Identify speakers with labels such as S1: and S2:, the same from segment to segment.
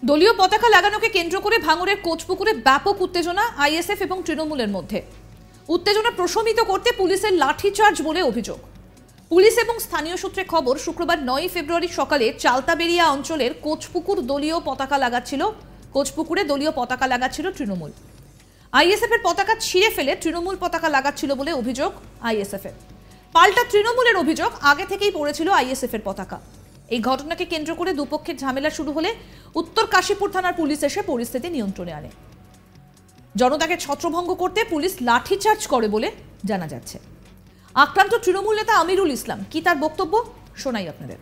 S1: দলীয় পতাকা লাগানোকে কেন্দ্র করে ভাঙড়ের কোচপুকুরে ব্যাপক উত্তেজনা আইএসএফ এবং তৃণমূলের মধ্যে। উত্তেজনা প্রশমিত করতে পুলিশের লাঠিচার্জ বলে অভিযোগ। পুলিশ এবং স্থানীয় সূত্রে খবর, শুক্রবার 9 ফেব্রুয়ারি সকালে চালতাবেরিয়া অঞ্চলের কোচপুকুরে দলীয় পতাকা লাগাচ্ছিল তৃণমূল। আইএসএফ এর পতাকা ছিঁড়ে ফেলে তৃণমূল পতাকা লাগাচ্ছিল বলে অভিযোগ আইএসএফ এর। পাল্টা তৃণমূলের অভিযোগ, আগে থেকেই পড়েছিল আইএসএফ এর পতাকা। এই ঘটনাকে কেন্দ্র করে দুপক্ষের ঝামেলা শুরু হলে উত্তর কাশীপুর থানার পুলিশ এসে পরিস্থিতি নিয়ন্ত্রণে আনে। জনতাকে ছত্রভঙ্গ করতে পুলিশ লাঠিচার্জ করে বলে জানা যাচ্ছে। আক্রান্ত তৃণমূল নেতা আমিরুল ইসলাম, কি তার বক্তব্য শোনাই আপনাদের।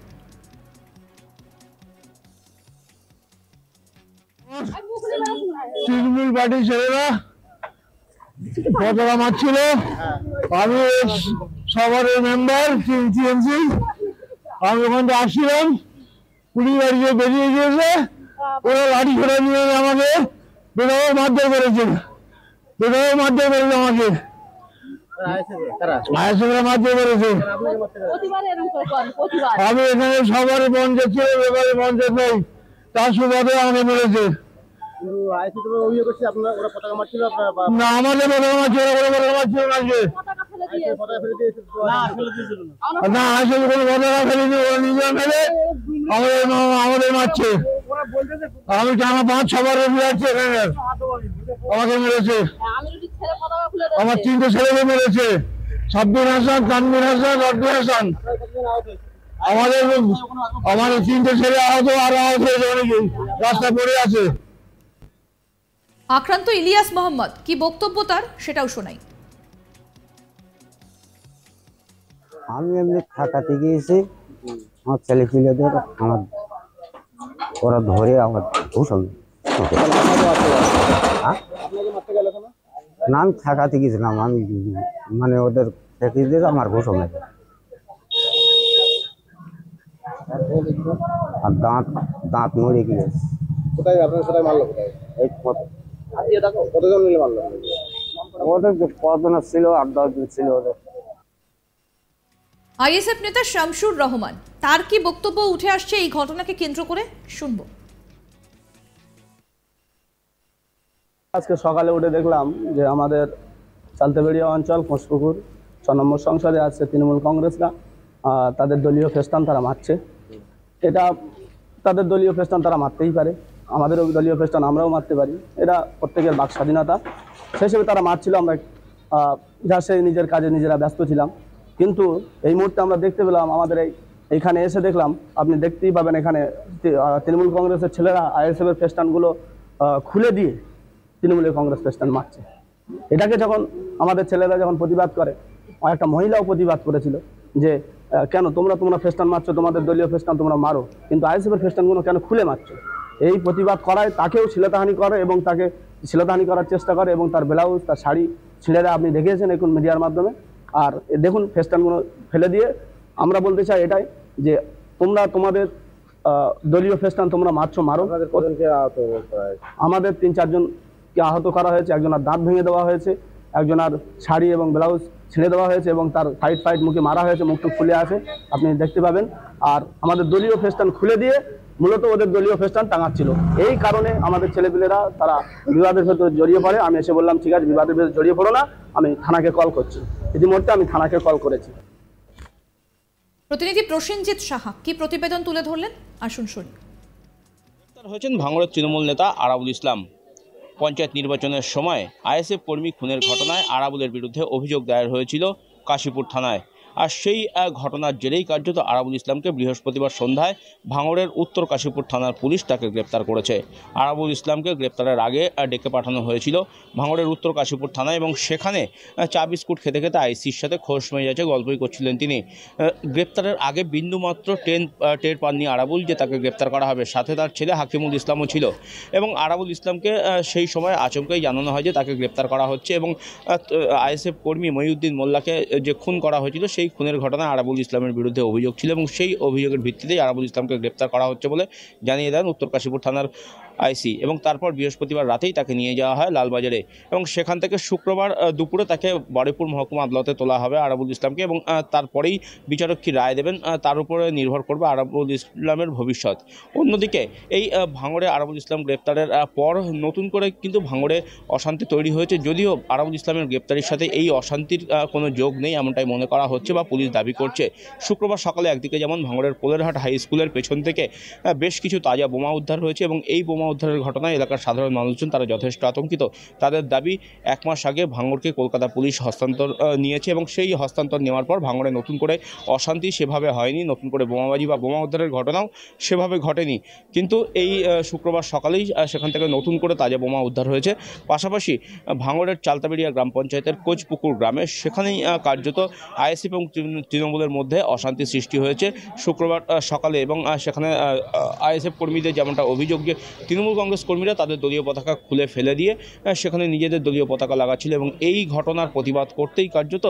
S2: তৃণমূল পার্টির ছেলেরা পতাকা মারছিল, আমি সবার মেম্বার টিএমসি, আমি ওখান থেকে আসছিলাম, পুলিশ বাড়িতে বেরিয়ে গিয়েছে, ওরা লাঠি ছোড়া নিয়ে আমাকে বেরোবো মারধর করেছে, আমাকে মারধর করেছে। আমি এখানে সবার পঞ্চায়েত ছিল, ব্যাপারে পঞ্চায়েত নেই, তার সুবাদে আমাকে মেরেছে।
S3: আমাদের পতাকা মারছিল
S2: না, আজকে না, আসলে কোনো পতাকা ফেলেনি, ওরা নিজেরা ফেলে আমাদের মারছে। আমি টানা 5-6 বার যাচ্ছে এখানে, আমাকে মেরেছে। আমার 3টে ছেলেকে মেরেছে, সাব্বির হাসান, তানভীর হাসান, রব্বির হাসান। আমাদের 3টে ছেলে আহত, আর আহত হয়েছে অনেকেই, রাস্তায় পড়ে আছে।
S1: আক্রান্ত ইলিয়াস মোহাম্মদ, কি বক্তব্য তার সেটাও শোনাই।
S4: আমি এমনি থাকাতে গিয়েছি, আমার ছেলে পিলেদের ওরা ধরে আমার ঘুষণ। না, আমি থাকাতে গিয়েছিলাম, আমি মানে ওদের থেকে দিয়ে আমার ঘুষণ লাগে। আর দাঁত মরে গিয়েছে।
S3: কোথায় আপনার সাথে মারলো? কোথায়?
S4: এই
S3: কতজন মিলে মারলো?
S4: ওদের কতজন ছিল, 8-10 জন ছিল ওদের।
S1: আইএসএফ নেতা শামসুর রহমান, তার কি বক্তব্য উঠে আসছে এই ঘটনাকে কেন্দ্র করে, শুনবো।
S5: আজকে সকালে উঠে দেখলাম যে আমাদের চালতাবেড়িয়া অঞ্চল কোচপুকুর 6 নম্বর সংসদে আছে তৃণমূল কংগ্রেসরা তাদের দলীয় ফেস্টান তারা মারছে। এটা তাদের দলীয় ফেস্টান তারা মারতেই পারে, আমাদেরও দলীয় ফেস্টান আমরাও মারতে পারি, এটা প্রত্যেকের বাক স্বাধীনতা। সেই হিসেবে তারা মারছিল, আমরা যা সে নিজের কাজে নিজেরা ব্যস্ত ছিলাম। কিন্তু এই মুহূর্তে আমরা দেখতে পেলাম, আমাদের এইখানে এসে দেখলাম, আপনি দেখতেই পাবেন এখানে তৃণমূল কংগ্রেসের ছেলেরা আইএসএফ এর ফেস্টানগুলো খুলে দিয়ে তৃণমূলের কংগ্রেস ফেস্টান মারছে। এটাকে যখন আমাদের ছেলেরা যখন প্রতিবাদ করে, একটা মহিলাও প্রতিবাদ করেছিল যে কেন তোমরা ফেস্টান মারছো, তোমাদের দলীয় ফেস্টান তোমরা মারো, কিন্তু আইএসএফ এর ফেস্টানগুলো কেন খুলে মারছো? এই প্রতিবাদ করায় তাকেও শ্লীলতাহানি করে এবং তাকে শ্লীলতাহানি করার চেষ্টা করে এবং তার ব্লাউজ, তার শাড়ি ছিঁড়ে দেয়। আপনি দেখেছেন এখন মিডিয়ার মাধ্যমে। আর দেখুন ফেস্টানগুলো ফেলে দিয়ে আমরা বলতে চাই এটাই যে তোমরা তোমাদের দলীয় ফেস্টান তোমরা মারছো, মারো। আমাদের 3-4 জনকে আহত করা হয়েছে, একজনের দাঁত ভেঙে দেওয়া হয়েছে, একজনের শাড়ি এবং ব্লাউজ ছিঁড়ে দেওয়া হয়েছে এবং তার সাইড মুখে মারা হয়েছে, মুখটু খুলে আছে, আপনি দেখতে পাবেন। আর আমাদের দলীয় ফেস্টান খুলে দিয়ে মূলত ওদের দলীয় ফেস্টান টাঙাচ্ছিল। এই কারণে আমাদের ছেলেপিলেরা তারা বিবাদের ভেতরে জড়িয়ে পড়ে। আমি এসে বললাম ঠিক আছে, বিবাদের ভেতরে জড়িয়ে পড়ো না, আমি থানাকে কল করছি। ইতিমধ্যে আমি থানাকে কল করেছি।
S1: প্রতিনিধি প্রসেনজিৎ সাহা কি প্রতিবেদন তুলে ধরলেন, আসুন শুনি।
S6: গ্রেপ্তার হয়েছেন ভাঙড়ের তৃণমূল নেতা আরাবুল ইসলাম। পঞ্চায়েত নির্বাচনের সময় আইএসএফ কর্মী খুনের ঘটনায় আরাবুলের বিরুদ্ধে অভিযোগ দায়ের হয়েছিল কাশীপুর থানায়। আর সেই ঘটনার জেরেই কার্যত আরাবুল ইসলামকে বৃহস্পতিবার সন্ধ্যায় ভাঙড়ের উত্তর কাশীপুর থানার পুলিশ তাকে গ্রেপ্তার করেছে। আরাবুল ইসলামকে গ্রেপ্তারের আগে ডেকে পাঠানো হয়েছিল ভাঙড়ের উত্তর কাশীপুর থানায় এবং সেখানে চা বিস্কুট খেতে খেতে আইসির সাথে খোশ মেজাজে গল্পই করছিলেন তিনি। গ্রেপ্তারের আগে বিন্দুমাত্র টের পাননি আরাবুল যে তাকে গ্রেপ্তার করা হবে। সাথে তার ছেলে হাকিমুল ইসলামও ছিল এবং আরাবুল ইসলামকে সেই সময় আচমকাই জানানো হয় যে তাকে গ্রেপ্তার করা হচ্ছে এবং আইএসএফ কর্মী মহিউদ্দিন মোল্লাকে যে খুন করা হয়েছিল সেই খুনের ঘটনায় আরাবুল ইসলামের বিরুদ্ধে অভিযোগ ছিল এবং সেই অভিযোগের ভিত্তিতেই আরাবুল ইসলামকে গ্রেপ্তার করা হচ্ছে বলে জানিয়ে দেন উত্তর কাশীপুর থানার আইসি। এবং তারপর বৃহস্পতিবার রাতেই তাকে নিয়ে যাওয়া হয় লালবাজারে এবং সেখান থেকে শুক্রবার দুপুরে তাকে বারুইপুর মহকুমা আদালতে তোলা হবে আরাবুল ইসলামকে এবং তারপরেই বিচারক কী রায় দেবেন তার উপরে নির্ভর করবে আরাবুল ইসলামের ভবিষ্যৎ। অন্যদিকে এই ভাঙড়ে আরাবুল ইসলাম গ্রেপ্তারের পর নতুন করে কিন্তু ভাঙড়ে অশান্তি তৈরি হয়েছে, যদিও আরাবুল ইসলামের গ্রেপ্তারের সাথে এই অশান্তির কোনো যোগ নেই এমনটাই মনে করা হচ্ছে বা পুলিশ দাবি করছে। শুক্রবার সকালে একদিকে যেমন ভাঙড়ের পোলেরহাট হাই স্কুলের পেছন থেকে বেশ কিছু তাজা বোমা উদ্ধার হয়েছে এবং এই বোমা উদ্ধারের ঘটনায় এলাকার সাধারণ মানুষজন তারা যথেষ্ট আতঙ্কিত। তাদের দাবি 1 মাস আগে ভাঙড়কে কলকাতা পুলিশ হস্তান্তর নিয়েছে এবং সেই হস্তান্তর নেওয়ার পর ভাঙড়ে নতুন করে অশান্তি সেভাবে হয়নি, নতুন করে বোমাবাজি বা বোমা উদ্ধারের ঘটনাও সেভাবে ঘটেনি। কিন্তু এই শুক্রবার সকালেই সেখান থেকে নতুন করে তাজা বোমা উদ্ধার হয়েছে। পাশাপাশি ভাঙড়ের চালতাবেড়িয়া গ্রাম পঞ্চায়েতের কোচপুকুর গ্রামে সেখানেই কার্যত আইএসএফ এবং তৃণমূলের মধ্যে অশান্তি সৃষ্টি হয়েছে শুক্রবার সকালে এবং সেখানে আইএসএফ কর্মীদের যেমনটা অভিযোগ যে তৃণমূল কংগ্রেস কর্মীরা তাদের দলীয় পতাকা খুলে ফেলে দিয়ে সেখানে নিজেদের দলীয় পতাকা লাগাচ্ছিল এবং এই ঘটনার প্রতিবাদ করতেই কার্যত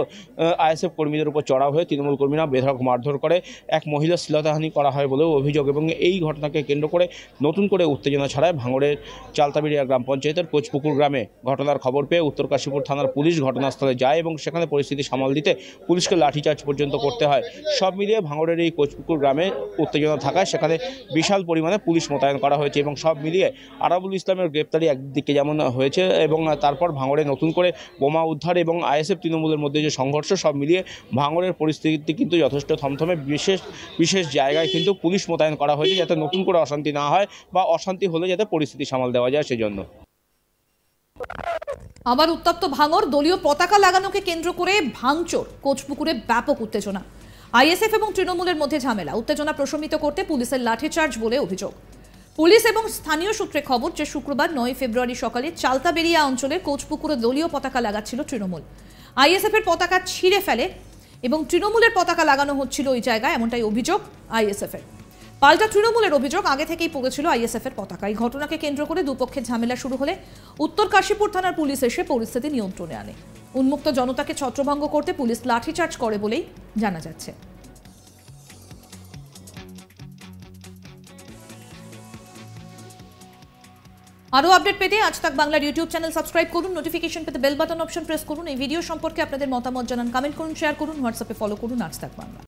S6: আইএসএফ কর্মীদের উপর চড়াও হয়ে তৃণমূল কর্মীরা বেধড়ক মারধর করে এক মহিলা শ্লীলতাহানি করা হয় বলেও অভিযোগ এবং এই ঘটনাকে কেন্দ্র করে নতুন করে উত্তেজনা ছড়ায় ভাঙড়ের চালতাবেড়িয়া গ্রাম পঞ্চায়েতের কোচপুকুর গ্রামে। ঘটনার খবর পেয়ে উত্তর কাশীপুর থানার পুলিশ ঘটনাস্থলে যায় এবং সেখানে পরিস্থিতি সামাল দিতে পুলিশকে লাঠিচার্জ পর্যন্ত করতে হয়। সব মিলিয়ে ভাঙড়ের এই কোচপুকুর গ্রামে উত্তেজনা থাকায় সেখানে বিশাল পরিমাণে পুলিশ মোতায়েন করা হয়েছে এবং সব মিলিয়ে আরাবুল ইসলামের গ্রেপ্তারি একদিকে যেমন হয়েছে এবং তারপর ভাঙড়ে নতুন করে বোমা উদ্ধার এবং আইএসএফ তৃণমূলের মধ্যে যে সংঘর্ষ, সব মিলিয়ে ভাঙড়ের পরিস্থিতি কিন্তু যথেষ্ট থমথমে। বিশেষ জায়গায় কিন্তু পুলিশ মোতায়েন করা হয়েছে যাতে নতুন করে অশান্তি না হয় বা অশান্তি হলে যাতে পরিস্থিতি সামাল দেওয়া যায় সেজন্য।
S1: আবার উত্তপ্ত ভাঙড়, দলীয় পতাকা লাগানোকে কেন্দ্র করে ভাঙচুর, কোচপুকুরে ব্যাপক উত্তেজনা। আইএসএফ এবং তৃণমূলের মধ্যে ঝামেলা, উত্তেজনা প্রশমিত করতে পুলিশের লাঠিচার্জ বলে অভিযোগ। পুলিশ এবং স্থানীয় সূত্রে খবর যে শুক্রবার 9 ফেব্রুয়ারি সকালে চালতাবেড়িয়া অঞ্চলের কোচপুকুরে দলীয় পতাকা লাগাচ্ছিল তৃণমূল। আইএসএফ এর পতাকা ছিঁড়ে ফেলে এবং তৃণমূলের পতাকা লাগানো হচ্ছিল ওই জায়গায়, এমনটাই অভিযোগ আইএসএফ এর। পাল্টা তৃণমূলের অভিযোগ আগে থেকেই পড়েছিল আইএসএফ এর পতাকা। এই ঘটনাকে কেন্দ্র করে দুপক্ষের ঝামেলা শুরু হলে উত্তর কাশীপুর থানার পুলিশ এসে পরিস্থিতি নিয়ন্ত্রণে আনে। উন্মুক্ত জনতাকে ছত্রভঙ্গ করতে পুলিশ লাঠিচার্জ করে বলেই জানা যাচ্ছে। আরো আপডেট পেতে আজ তাক বাংলার ইউটিউব চ্যানেল সাবস্ক্রাইব করুন, নোটিফিকেশন পেতে বেল বাটন অপশন প্রেস করুন। এই ভিডিও সম্পর্কে আপনাদের মতামত জানান, কমেন্ট করুন, শেয়ার করুন, হোয়াটসঅ্যাপে ফলো করুন আজ তাক বাংলা।